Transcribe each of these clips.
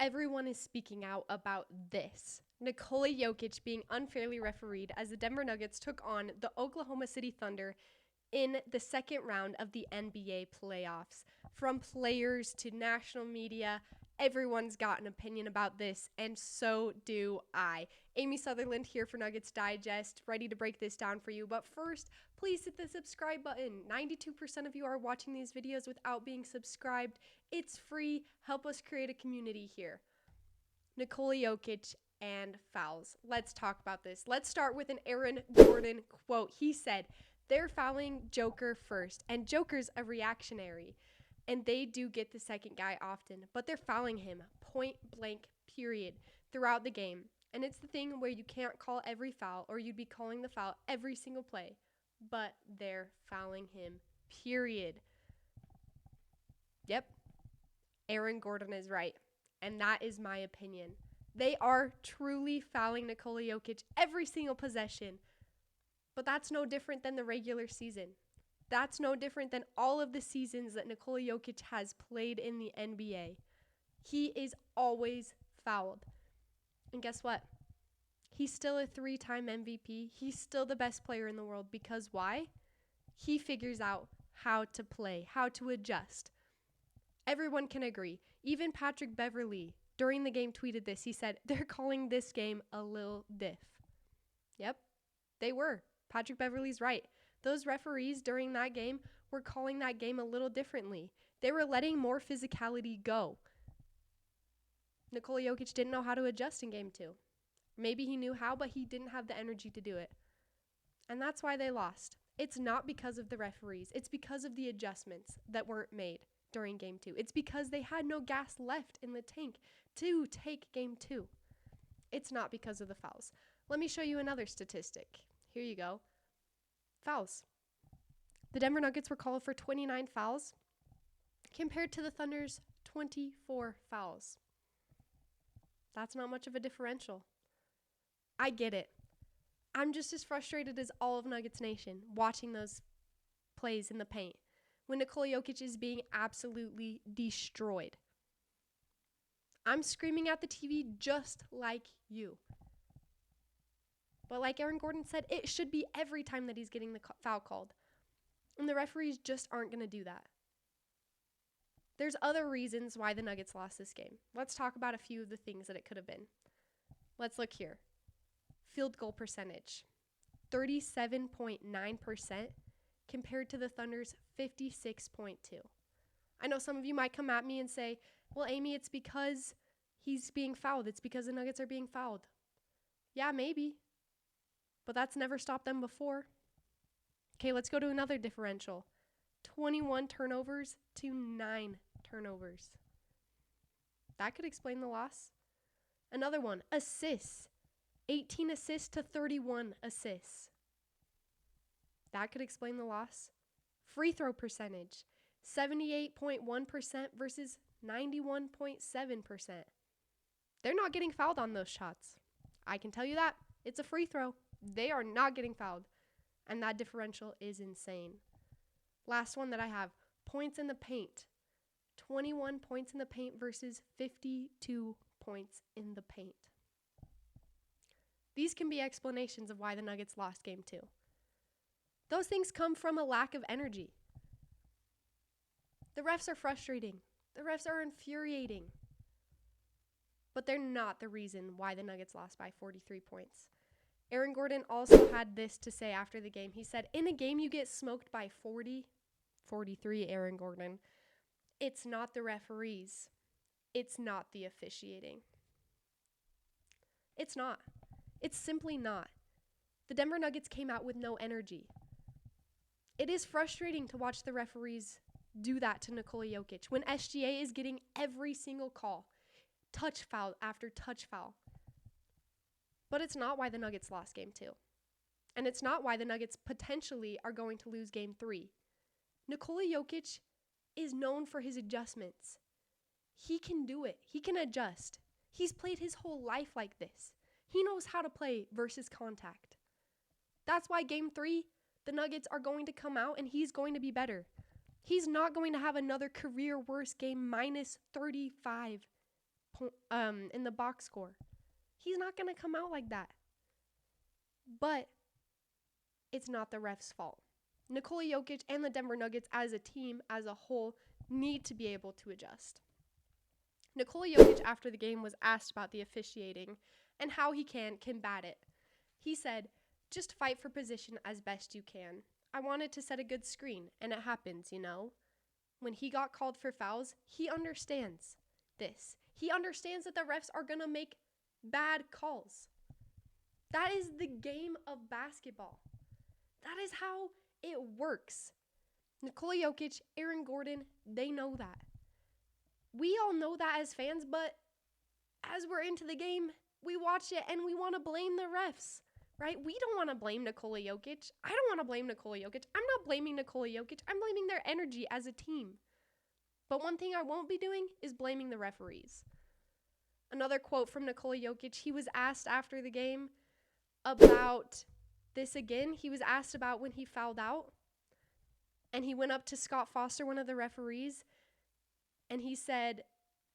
everyone is speaking out about this. Nikola Jokić being unfairly refereed as the Denver Nuggets took on the Oklahoma City Thunder in the second round of the NBA playoffs. From players to national media, everyone's got an opinion about this, and so do I. Amy Sutherland here for Nuggets Digest, ready to break this down for you. But first, please hit the subscribe button. 92% of you are watching these videos without being subscribed. It's free. Help us create a community here. Nikola Jokić and fouls. Let's talk about this. Let's start with an Aaron Gordon quote. He said, "They're fouling Joker first, and Joker's a reactionary, and they do get the second guy often, but they're fouling him point blank, period, throughout the game. And it's the thing where you can't call every foul, or you'd be calling the foul every single play, but they're fouling him, period." Yep, Aaron Gordon is right, and that is my opinion. They are truly fouling Nikola Jokić every single possession. But that's no different than the regular season. That's no different than all of the seasons that Nikola Jokić has played in the NBA. He is always fouled. And guess what? He's still a 3-time MVP. He's still the best player in the world because why? He figures out how to play, how to adjust. Everyone can agree. Even Patrick Beverley during the game tweeted this. He said, "They're calling this game a little diff." Yep, they were. Patrick Beverley's right. Those referees during that game were calling that game a little differently. They were letting more physicality go. Nikola Jokić didn't know how to adjust in game 2. Maybe he knew how, but he didn't have the energy to do it. And that's why they lost. It's not because of the referees. It's because of the adjustments that weren't made during game 2. It's because they had no gas left in the tank to take game 2. It's not because of the fouls. Let me show you another statistic. Here you go. Fouls. The Denver Nuggets were called for 29 fouls compared to the Thunder's 24 fouls. That's not much of a differential. I get it. I'm just as frustrated as all of Nuggets Nation watching those plays in the paint when Nikola Jokić is being absolutely destroyed. I'm screaming at the TV just like you. But like Aaron Gordon said, it should be every time that he's getting the foul called. And the referees just aren't going to do that. There's other reasons why the Nuggets lost this game. Let's talk about a few of the things that it could have been. Let's look here. Field goal percentage, 37.9% compared to the Thunder's 56.2%. I know some of you might come at me and say, "Well, Amy, it's because he's being fouled. It's because the Nuggets are being fouled." Yeah, maybe. But that's never stopped them before. Okay, let's go to another differential. 21 turnovers to 9 turnovers. That could explain the loss. Another one, assists. 18 assists to 31 assists. That could explain the loss. Free throw percentage, 78.1% versus 91.7%. They're not getting fouled on those shots. I can tell you that. It's a free throw. They are not getting fouled. And that differential is insane. Last one that I have, points in the paint. 21 points in the paint versus 52 points in the paint. These can be explanations of why the Nuggets lost game 2. Those things come from a lack of energy. The refs are frustrating. The refs are infuriating. But they're not the reason why the Nuggets lost by 43 points. Aaron Gordon also had this to say after the game. He said, "In a game you get smoked by 43, Aaron Gordon. It's not the referees. It's not the officiating." It's not. It's simply not. The Denver Nuggets came out with no energy. It is frustrating to watch the referees do that to Nikola Jokić when SGA is getting every single call, touch foul after touch foul. But it's not why the Nuggets lost game 2. And it's not why the Nuggets potentially are going to lose game 3. Nikola Jokić is known for his adjustments. He can do it. He can adjust. He's played his whole life like this. He knows how to play versus contact. That's why game 3, the Nuggets are going to come out and he's going to be better. He's not going to have another career worst game minus 35. in the box score. He's not going to come out like that. But it's not the ref's fault. Nikola Jokić and the Denver Nuggets as a team, as a whole, need to be able to adjust. Nikola Jokić, after the game, was asked about the officiating and how he can combat it. He said, "Just fight for position as best you can. I wanted to set a good screen, and it happens, you know." When he got called for fouls, he understands this. He understands that the refs are going to make bad calls. That is the game of basketball. That is how it works. Nikola Jokić, Aaron Gordon, they know that. We all know that as fans, but as we're into the game, we watch it and we want to blame the refs, right? We don't want to blame Nikola Jokić. I don't want to blame Nikola Jokić. I'm not blaming Nikola Jokić. I'm blaming their energy as a team. But one thing I won't be doing is blaming the referees. Another quote from Nikola Jokić, he was asked after the game about this again. He was asked about when he fouled out, and he went up to Scott Foster, one of the referees, and he said,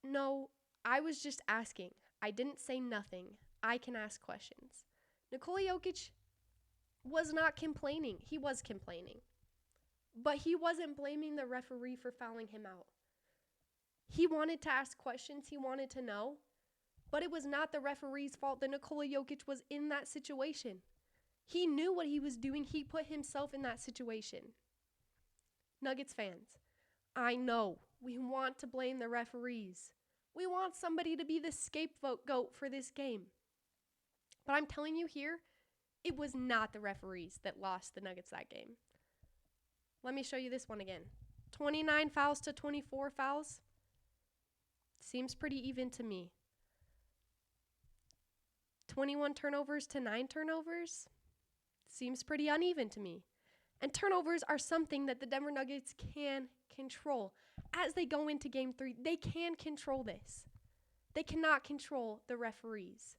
"No, I was just asking. I didn't say nothing. I can ask questions." Nikola Jokić was not complaining. He was complaining. But he wasn't blaming the referee for fouling him out. He wanted to ask questions. He wanted to know. But it was not the referee's fault that Nikola Jokić was in that situation. He knew what he was doing. He put himself in that situation. Nuggets fans, I know we want to blame the referees. We want somebody to be the scapegoat for this game. But I'm telling you here, it was not the referees that lost the Nuggets that game. Let me show you this one again. 29 fouls to 24 fouls. Seems pretty even to me. 21 turnovers to 9 turnovers. Seems pretty uneven to me. And turnovers are something that the Denver Nuggets can control. As they go into Game 3, they can control this. They cannot control the referees.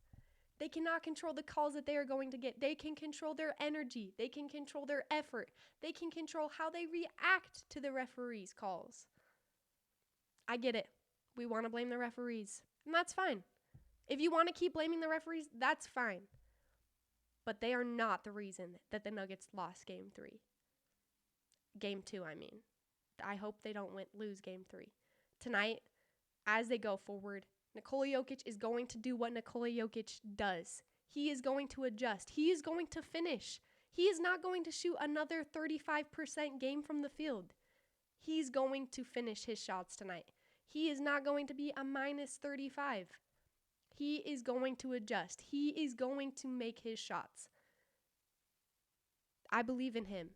They cannot control the calls that they are going to get. They can control their energy. They can control their effort. They can control how they react to the referees' calls. I get it. We want to blame the referees, and that's fine. If you want to keep blaming the referees, that's fine. But they are not the reason that the Nuggets lost Game 3. Game 2, I mean. I hope they don't lose Game 3. Tonight, as they go forward, Nikola Jokić is going to do what Nikola Jokić does. He is going to adjust. He is going to finish. He is not going to shoot another 35% game from the field. He's going to finish his shots tonight. He is not going to be a minus 35. He is going to adjust. He is going to make his shots. I believe in him.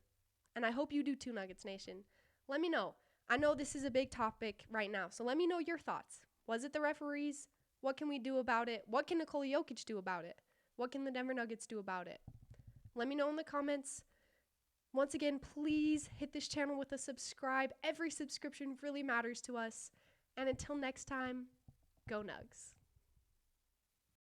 And I hope you do too, Nuggets Nation. Let me know. I know this is a big topic right now, so let me know your thoughts. Was it the referees? What can we do about it? What can Nikola Jokić do about it? What can the Denver Nuggets do about it? Let me know in the comments. Once again, please hit this channel with a subscribe. Every subscription really matters to us. And until next time, go Nugs.